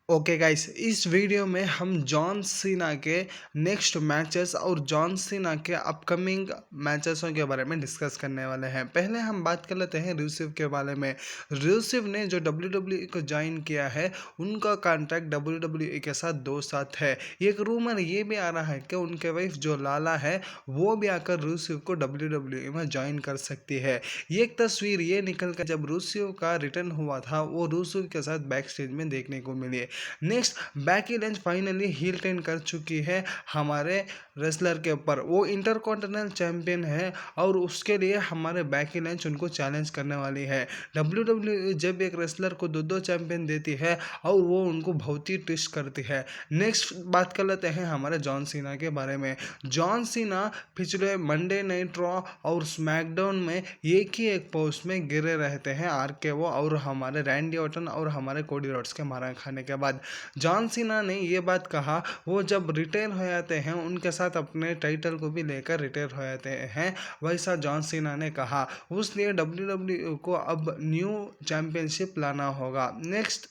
Okay guys, इस video में हम जॉन सीना के नेक्स्ट मैचेस और जॉन सीना के अपकमिंग मैचेसों के बारे में डिस्कस करने वाले हैं। पहले हम बात कर लेते हैं रूसेव के बारे में। रूसेव ने जो WWE को ज्वाइन किया है, उनका कॉन्ट्रैक्ट WWE के साथ 2 साल है। एक रूमर ये भी आ रहा है कि उनके वाइफ जो लाला है, वो भी आकर रूसेव को WWE में ज्वाइन कर सकती है। एक तस्वीर ये निकल कर जब रूसेव का रिटर्न हुआ था, वो रूसेव के साथ बैक स्टेज में देखने को मिली। Next, Becky Lynch finally heel turn कर चुकी है हमारे रेसलर के ऊपर। वो इंटरकॉन्टिनेंटल चैंपियन है और उसके लिए हमारे बैकी लंच उनको चैलेंज करने वाली है। WWE जब एक रेसलर को दो चैंपियन देती है और वो उनको बहुत ही ट्विस्ट करती है। नेक्स्ट बात कर लेते हैं हमारे जॉन सीना के बारे में। जॉन सीना पिछले मंडे नाइट रॉ और स्मैकडाउन में एक पोस्ट में गिरे रहते हैं RKO और हमारे रैंडी ऑर्टन और हमारे कोडी रोड्स के मारा खाने के बाद। जॉन सीना ने ये बात कहा, वो जब रिटायर हो जाते हैं उनके साथ अपने टाइटल को भी लेकर रिटायर हो जाते हैं, वैसा जॉन सीना ने कहा। उसलिए WWE को अब न्यू चैंपियनशिप लाना होगा। नेक्स्ट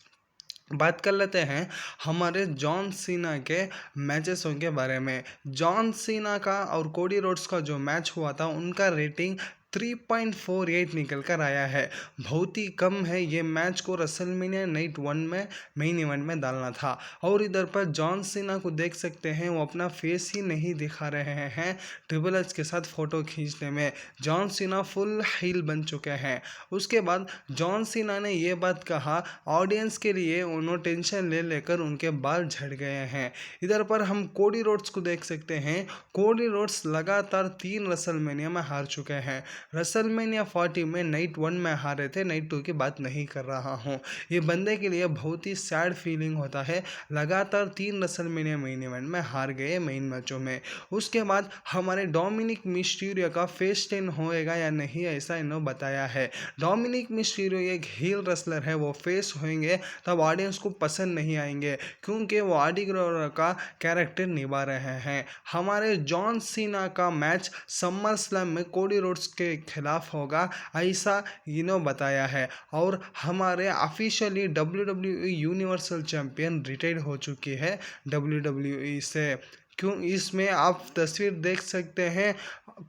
बात कर लेते हैं हमारे जॉन सीना के मैचेसों के बारे में। जॉन सीना का और कोडी रोड्स का जो मैच हुआ था, उनका रेटिंग 3.48 निकल कर आया है। बहुत ही कम है। ये मैच को रेसलमेनिया नाइट 1 में मेन इवेंट में डालना था। और इधर पर जॉन सीना को देख सकते हैं, वो अपना फेस ही नहीं दिखा रहे हैं ट्रिपल एच के साथ फ़ोटो खींचने में। जॉन सीना फुल हील बन चुके हैं। उसके बाद जॉन सीना ने ये बात कहा, ऑडियंस के लिए उन्होंने टेंशन ले लेकर उनके बाल झड़ गए हैं। इधर पर हम कोडी रोड्स को देख सकते हैं। कोडी रोड्स लगातार 3 रेसलमेनिया में हार चुके हैं। रेसलमेनिया 40 में नाइट 1 में हारे थे, नाइट 2 की बात नहीं कर रहा हूँ। ये बंदे के लिए बहुत ही सैड फीलिंग होता है। लगातार 3 रेसलमेनिया मेन इवेंट में हार गए मेन मैचों में। उसके बाद हमारे डोमिनिक मिस्टीरियो का फेस टर्न होएगा या नहीं, ऐसा इन्होंने बताया है। डोमिनिक मिस्टीरियो एक हील रेसलर है, वो फेस होंगे तब ऑडियंस को पसंद नहीं आएंगे, क्योंकि वो आर्डी ग्रोवर का कैरेक्टर निभा रहे हैं। हमारे जॉन सीना का मैच समर स्लैम में कोडी रोड्स के खिलाफ होगा, ऐसा इन्होंने बताया है। और हमारे officially WWE universal champion retire हो चुकी है WWE से। क्यों, इसमें आप तस्वीर देख सकते हैं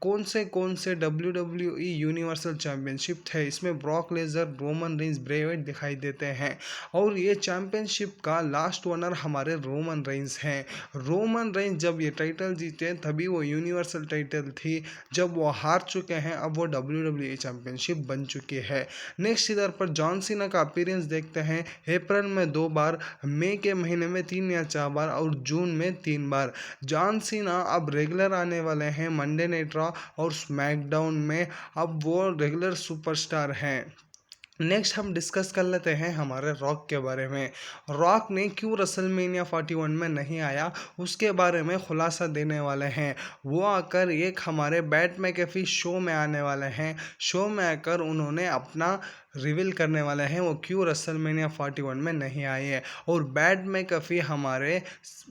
कौन से WWE यूनिवर्सल चैंपियनशिप थे। इसमें Brock Lesnar, Roman Reigns, Bray Wyatt दिखाई देते हैं। और ये चैंपियनशिप का लास्ट ओनर हमारे रोमन रेंज हैं। रोमन रेंज जब ये टाइटल जीते तभी वो यूनिवर्सल टाइटल थी। जब वो हार चुके हैं, अब वो WWE चैंपियनशिप बन चुकी है। नेक्स्ट इधर पर जॉन सीना का अपीयरेंस देखते हैं। अप्रैल में 2 बार, मई के महीने में 3 या 4 बार और जून में 3 बार। जॉन सीना अब रेगुलर आने वाले हैं मंडे नाइट रॉ और स्मैकडाउन में। अब वो रेगुलर सुपरस्टार हैं। नेक्स्ट हम डिस्कस कर लेते हैं हमारे रॉक के बारे में। रॉक ने क्यों रेसलमेनिया 41 में नहीं आया, उसके बारे में खुलासा देने वाले हैं। वो आकर एक हमारे बैट मैकेफी शो में आने वाले हैं। शो में आकर उन्होंने अपना रिवील करने वाले हैं वो क्यों रेसलमेनिया 41 में नहीं आए हैं। और बैट मैकेफी हमारे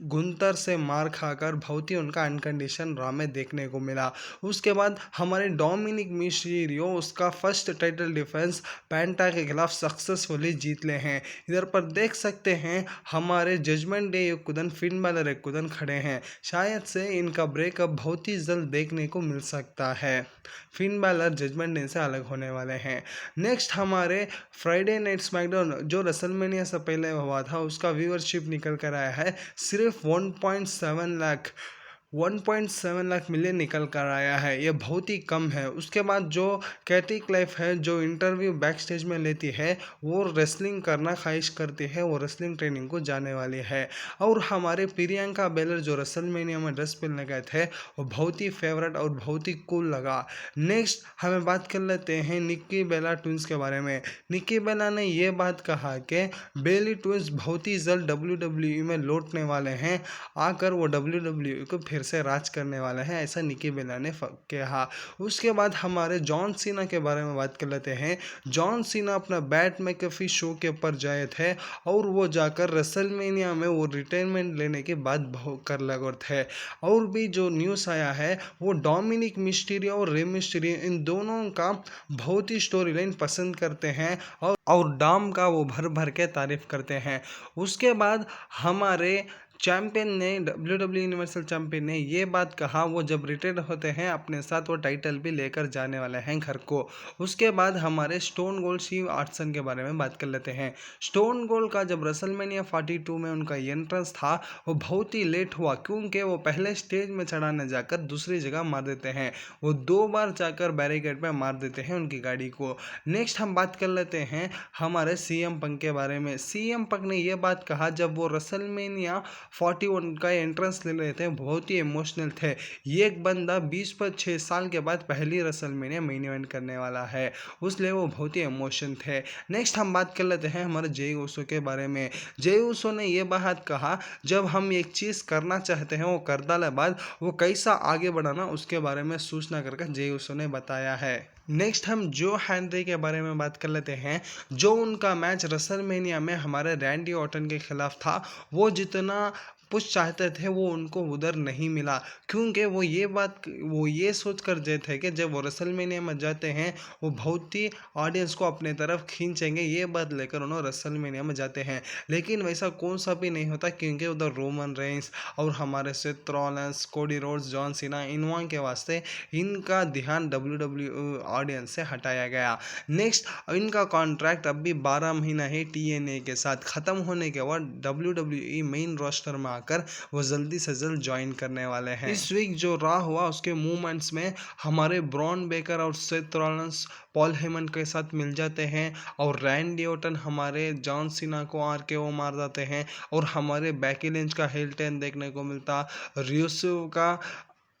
गुंतर से मार खाकर बहुत ही उनका अनकंडीशन रॉ में देखने को मिला। उसके बाद हमारे डोमिनिक मिस्टीरियो उसका फर्स्ट टाइटल डिफेंस पेंटा के खिलाफ सक्सेसफुली जीत ले हैं। इधर पर देख सकते हैं हमारे जजमेंट डे कुदन, फिन बैलर कुदन खड़े हैं। शायद से इनका ब्रेकअप बहुत ही जल्द देखने को मिल सकता है। फिन बैलर जजमेंट डे से अलग होने वाले हैं। नेक्स्ट हमारे फ्राइडे नाइट स्मैकडाउन जो रेसलमेनिया से पहले हुआ था, उसका व्यूअरशिप निकल कर आया है सिर्फ 1.7 लाख मिलियन निकल कर आया है। ये बहुत ही कम है। उसके बाद जो कैटी क्लाइफ है, जो इंटरव्यू बैक स्टेज में लेती है, वो रेसलिंग करना ख्वाहिश करती है, वो रेसलिंग ट्रेनिंग को जाने वाली है। और हमारे प्रियंका बेलर जो रेसलमेनिया में ड्रेस पहनने गए थे, वो बहुत ही फेवरेट और बहुत ही कूल लगा। नेक्स्ट हमें बात कर लेते हैं निक्की बेला ट्विंस के बारे में। निक्की बेला ने ये बात कहा कि बेली ट्विंस बहुत ही जल्द WWE में लौटने वाले हैं, आकर वो WWE को फिर से राज करने वाले हैं, ऐसा निकी बेला ने कहा। उसके बाद हमारे जॉन सीना के बारे में बात कर लेते हैं। जॉन सीना अपना बैट मैकेफी शो के ऊपर गए थे और वो जाकर रेसलमेनिया में वो रिटायरमेंट लेने की बात कर लगे थे। और भी जो न्यूज़ आया है वो डोमिनिक मिस्टीरियो और रे मिस्टीरियो इन दोनों का बहुत ही स्टोरी लाइन पसंद करते हैं और डॉम का वो भर भर के तारीफ करते हैं। उसके बाद हमारे चैंपियन ने WWE यूनिवर्सल चैंपियन ने ये बात कहा, वो जब रिटायर होते हैं अपने साथ वो टाइटल भी लेकर जाने वाले हैं घर को। उसके बाद हमारे स्टोन कोल्ड स्टीव ऑस्टिन के बारे में बात कर लेते हैं। स्टोन कोल्ड का जब रेसलमेनिया 42 में उनका एंट्रेंस था वो बहुत ही लेट हुआ, क्योंकि वो पहले स्टेज में चढ़ाने जाकर दूसरी जगह मार देते हैं। वो 2 बार जाकर बैरिकेड पे मार देते हैं उनकी गाड़ी को। नेक्स्ट हम बात कर लेते हैं हमारे CM पंक के बारे में। CM पंक ने ये बात कहा जब वो रेसलमेनिया 41 का एंट्रेंस ले रहे थे, बहुत ही इमोशनल थे। ये एक बंदा 20 पर 6 साल के बाद पहली रेसलमेनिया मेन इवेंट करने वाला है, उसलिए वो बहुत ही इमोशन थे। नेक्स्ट हम बात कर लेते हैं हमारे जय उसो के बारे में। जय उसो ने ये बात कहा जब हम एक चीज़ करना चाहते हैं वो कर डाले बाद वो कैसा आगे बढ़ाना उसके बारे में सूचना करके जय उसो ने बताया है। नेक्स्ट हम जो हेनरी के बारे में बात कर लेते हैं। जो उनका मैच रेसलमेनिया में हमारे रैंडी ऑर्टन के खिलाफ था, वो जितना कुछ चाहते थे वो उनको उधर नहीं मिला, क्योंकि वो ये सोच कर गए थे कि जब वो रेसलमेनिया में जाते हैं वो बहुत ही ऑडियंस को अपने तरफ खींचेंगे, ये बात लेकर उन्होंने रेसलमेनिया में जाते हैं। लेकिन वैसा कौन सा भी नहीं होता, क्योंकि उधर रोमन रेंस और हमारे Seth Rollins, Cody Rhodes, John Cena Innova के वास्ते इनका ध्यान WWE ऑडियंस से हटाया गया। नेक्स्ट इनका कॉन्ट्रैक्ट अभी 12 महीना है TNA के साथ, ख़त्म होने के बाद WWE मेन रोस्टर में आकर वो जल्दी से जल्द ज्वाइन करने वाले हैं। इस वीक जो रॉ हुआ उसके मूवमेंट्स में हमारे ब्रॉन बेकर और सेथ रॉलिंस पॉल हेमन के साथ मिल जाते हैं और रैंडी ऑर्टन हमारे जॉन सीना को RKO मार जाते हैं और हमारे बैकी लिंच का हिल टर्न देखने को मिलता, रूसेव का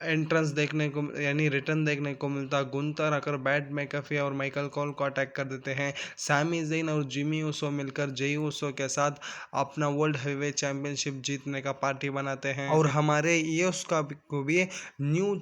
एंट्रेंस देखने को यानी रिटर्न देखने को मिलता, गुंतर आकर बैट मैकेफी और माइकल कॉल को अटैक कर देते हैं, सैमी ज़ेन और जिमी ऊसो मिलकर जय ऊसो के साथ अपना वर्ल्ड हेवीवेट चैंपियनशिप जीतने का पार्टी बनाते हैं और हमारे ईओस को भी न्यू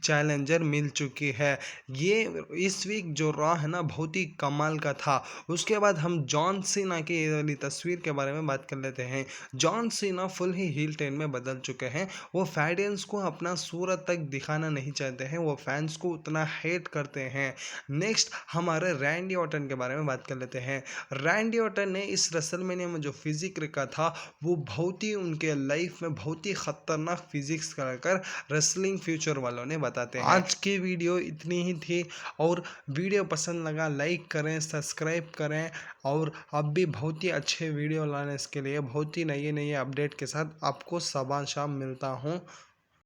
चैलेंजर मिल चुकी है। ये इस वीक जो रॉ है ना बहुत ही कमाल का था। उसके बाद हम जॉन सीना की ये वाली तस्वीर के बारे में बात कर लेते हैं। जॉन सीना फुल ही हील टर्न में बदल चुके हैं। वो फैडियंस को अपना सूरत तक दिखाना नहीं चाहते हैं, वो फैंस को उतना हेट करते हैं। नेक्स्ट हमारे रैंडी ऑर्टन के बारे में बात कर लेते हैं। रैंडी ऑर्टन ने इस रेसलमेनिया में जो फिजिक रखा था वो बहुत ही उनके लाइफ में बहुत ही खतरनाक फिजिक्स कर रेसलिंग फ्यूचर वालों ने बताते हैं। आज की वीडियो इतनी ही थी और वीडियो पसंद लगा लाइक करें, सब्सक्राइब करें और अब भी बहुत ही अच्छे वीडियो लाने के लिए बहुत ही नए नए अपडेट के साथ आपको सुबह शाम मिलता हूँ।